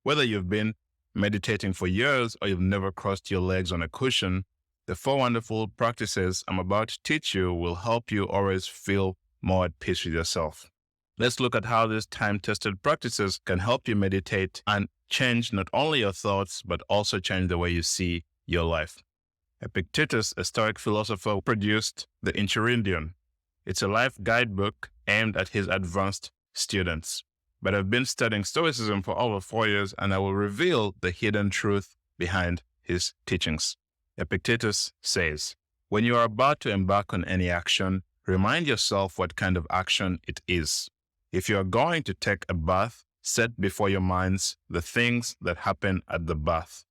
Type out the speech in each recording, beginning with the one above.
Whether you've been meditating for years or you've never crossed your legs on a cushion, the 4 wonderful practices I'm about to teach you will help you always feel more at peace with yourself. Let's look at how these time-tested practices can help you meditate and change not only your thoughts, but also change the way you see your life. Epictetus, a Stoic philosopher, produced the Enchiridion. It's a life guidebook aimed at his advanced students. But I've been studying Stoicism for over 4 years, and I will reveal the hidden truth behind his teachings. Epictetus says, when you are about to embark on any action, remind yourself what kind of action it is. If you are going to take a bath, set before your minds the things that happen at the bath,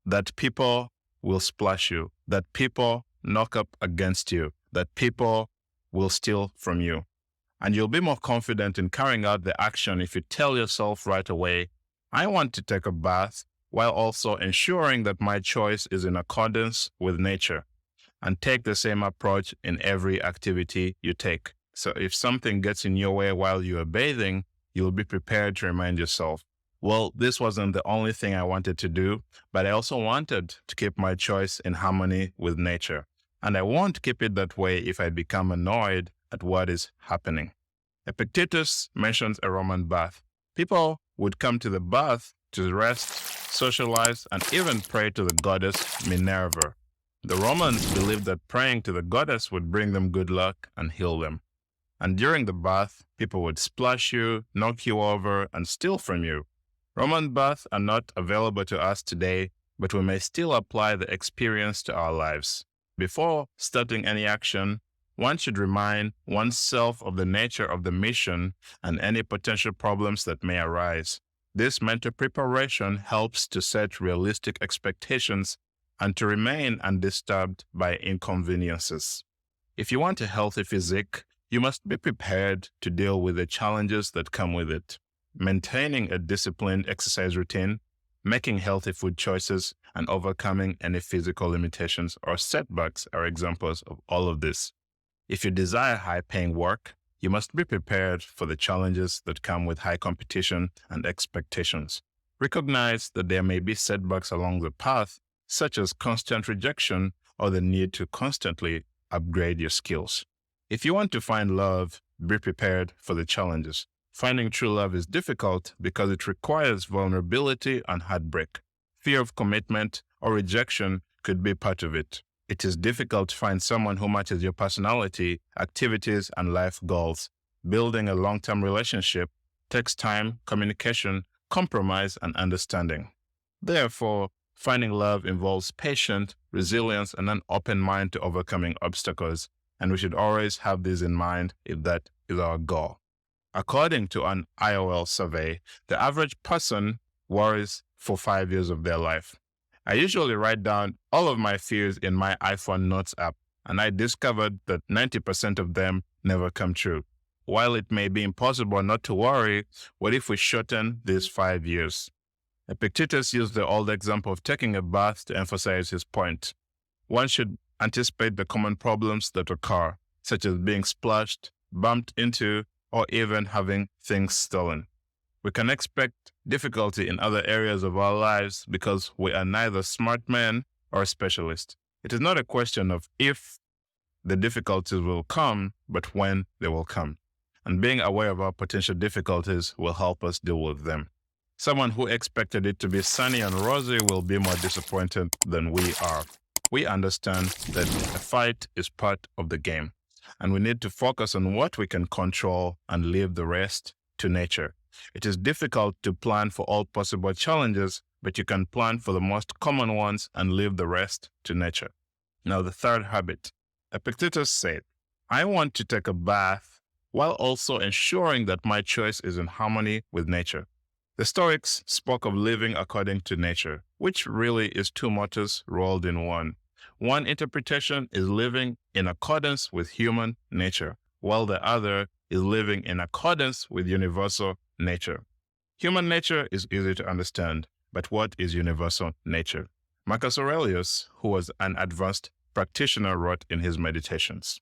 that people will splash you, that people knock up against you, that people will steal from you. And you'll be more confident in carrying out the action if you tell yourself right away, I want to take a bath, while also ensuring that my choice is in accordance with nature. And take the same approach in every activity you take. So if something gets in your way while you are bathing, you'll be prepared to remind yourself, well, this wasn't the only thing I wanted to do, but I also wanted to keep my choice in harmony with nature. And I won't keep it that way if I become annoyed at what is happening. Epictetus mentions a Roman bath. People would come to the bath to rest, socialize, and even pray to the goddess Minerva. The Romans believed that praying to the goddess would bring them good luck and heal them. And during the bath, people would splash you, knock you over, and steal from you. Roman baths are not available to us today, but we may still apply the experience to our lives. Before starting any action, one should remind oneself of the nature of the mission and any potential problems that may arise. This mental preparation helps to set realistic expectations and to remain undisturbed by inconveniences. If you want a healthy physique, you must be prepared to deal with the challenges that come with it. Maintaining a disciplined exercise routine, making healthy food choices, and overcoming any physical limitations or setbacks are examples of all of this. If you desire high-paying work, you must be prepared for the challenges that come with high competition and expectations. Recognize that there may be setbacks along the path, such as constant rejection or the need to constantly upgrade your skills. If you want to find love, be prepared for the challenges. Finding true love is difficult because it requires vulnerability and heartbreak. Fear of commitment or rejection could be part of it. It is difficult to find someone who matches your personality, activities, and life goals. Building a long-term relationship takes time, communication, compromise, and understanding. Therefore, finding love involves patience, resilience, and an open mind to overcoming obstacles, and we should always have this in mind if that is our goal. According to an IOL survey, the average person worries for 5 years of their life. I usually write down all of my fears in my iPhone Notes app, and I discovered that 90% of them never come true. While it may be impossible not to worry, what if we shorten these 5 years? Epictetus used the old example of taking a bath to emphasize his point. One should anticipate the common problems that occur, such as being splashed, bumped into, or even having things stolen. We can expect difficulty in other areas of our lives because we are neither smart men or specialists. It is not a question of if the difficulties will come, but when they will come. And being aware of our potential difficulties will help us deal with them. Someone who expected it to be sunny and rosy will be more disappointed than we are. We understand that a fight is part of the game, and we need to focus on what we can control and leave the rest to nature. It is difficult to plan for all possible challenges, but you can plan for the most common ones and leave the rest to nature. Now, the third habit. Epictetus said, I want to take a bath while also ensuring that my choice is in harmony with nature. The Stoics spoke of living according to nature, which really is two mottos rolled in one. One interpretation is living in accordance with human nature, while the other is living in accordance with universal nature. Human nature is easy to understand, but what is universal nature? Marcus Aurelius, who was an advanced practitioner, wrote in his Meditations.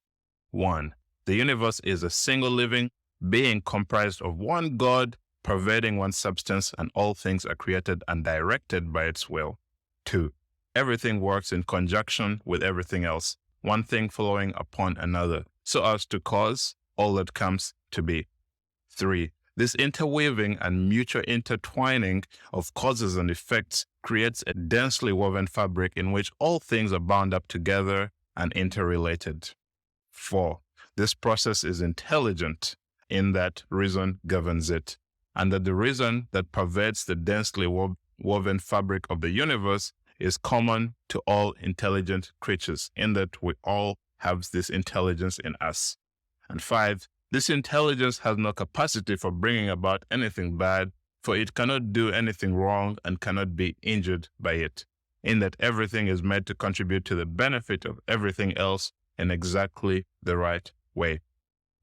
1. The universe is a single living being comprised of one God pervading one substance, and all things are created and directed by its will. 2. Everything works in conjunction with everything else, one thing following upon another, so as to cause all that comes to be. 3. This interweaving and mutual intertwining of causes and effects creates a densely woven fabric in which all things are bound up together and interrelated. 4. This process is intelligent in that reason governs it, and that the reason that pervades the densely woven fabric of the universe is common to all intelligent creatures, in that we all have this intelligence in us. And 5, this intelligence has no capacity for bringing about anything bad, for it cannot do anything wrong and cannot be injured by it, in that everything is made to contribute to the benefit of everything else in exactly the right way.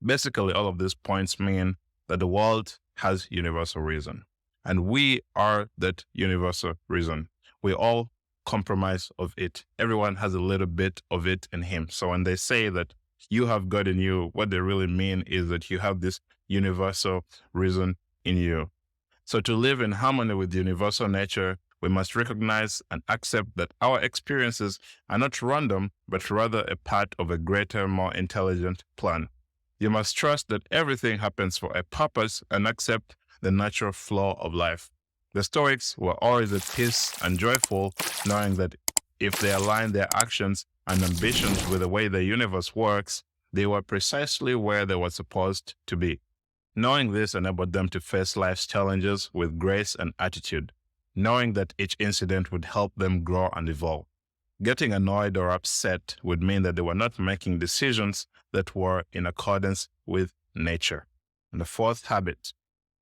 Basically, all of these points mean that the world has universal reason, and we are that universal reason. We all compromise of it. Everyone has a little bit of it in him. So when they say that you have God in you, what they really mean is that you have this universal reason in you. So to live in harmony with universal nature, we must recognize and accept that our experiences are not random, but rather a part of a greater, more intelligent plan. You must trust that everything happens for a purpose and accept the natural flow of life. The Stoics were always at peace and joyful, knowing that if they aligned their actions and ambitions with the way the universe works, they were precisely where they were supposed to be. Knowing this enabled them to face life's challenges with grace and attitude, knowing that each incident would help them grow and evolve. Getting annoyed or upset would mean that they were not making decisions that were in accordance with nature. And the 4th habit,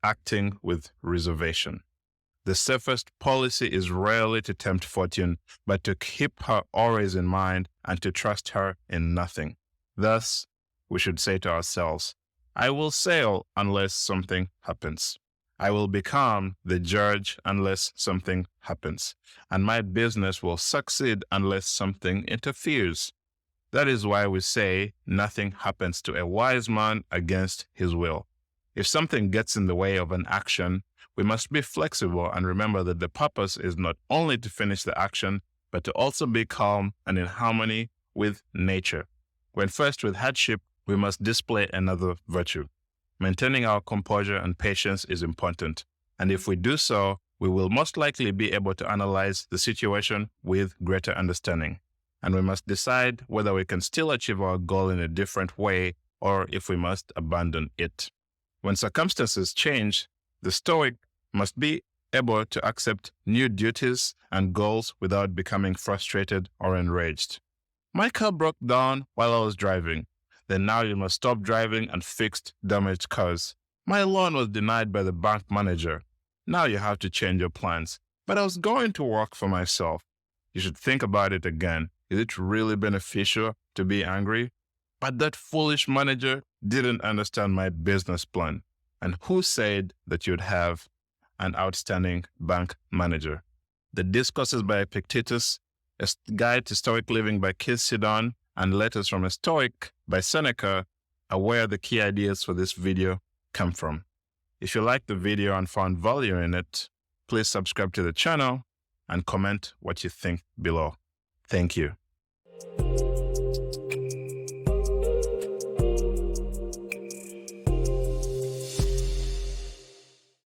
acting with reservation. The safest policy is rarely to tempt fortune, but to keep her always in mind and to trust her in nothing. Thus, we should say to ourselves, I will sail unless something happens. I will become the judge unless something happens, and my business will succeed unless something interferes. That is why we say nothing happens to a wise man against his will. If something gets in the way of an action, we must be flexible and remember that the purpose is not only to finish the action, but to also be calm and in harmony with nature. When faced with hardship, we must display another virtue. Maintaining our composure and patience is important, and if we do so, we will most likely be able to analyze the situation with greater understanding. And we must decide whether we can still achieve our goal in a different way or if we must abandon it. When circumstances change, the Stoic must be able to accept new duties and goals without becoming frustrated or enraged. My car broke down while I was driving. Then now you must stop driving and fix damaged cars. My loan was denied by the bank manager. Now you have to change your plans. But I was going to work for myself. You should think about it again. Is it really beneficial to be angry? But that foolish manager didn't understand my business plan. And who said that you'd have an outstanding bank manager? The Discourses by Epictetus, A Guide to Stoic Living by Keith Sidon, and Letters from a Stoic by Seneca are where the key ideas for this video come from. If you liked the video and found value in it, please subscribe to the channel and comment what you think below. Thank you.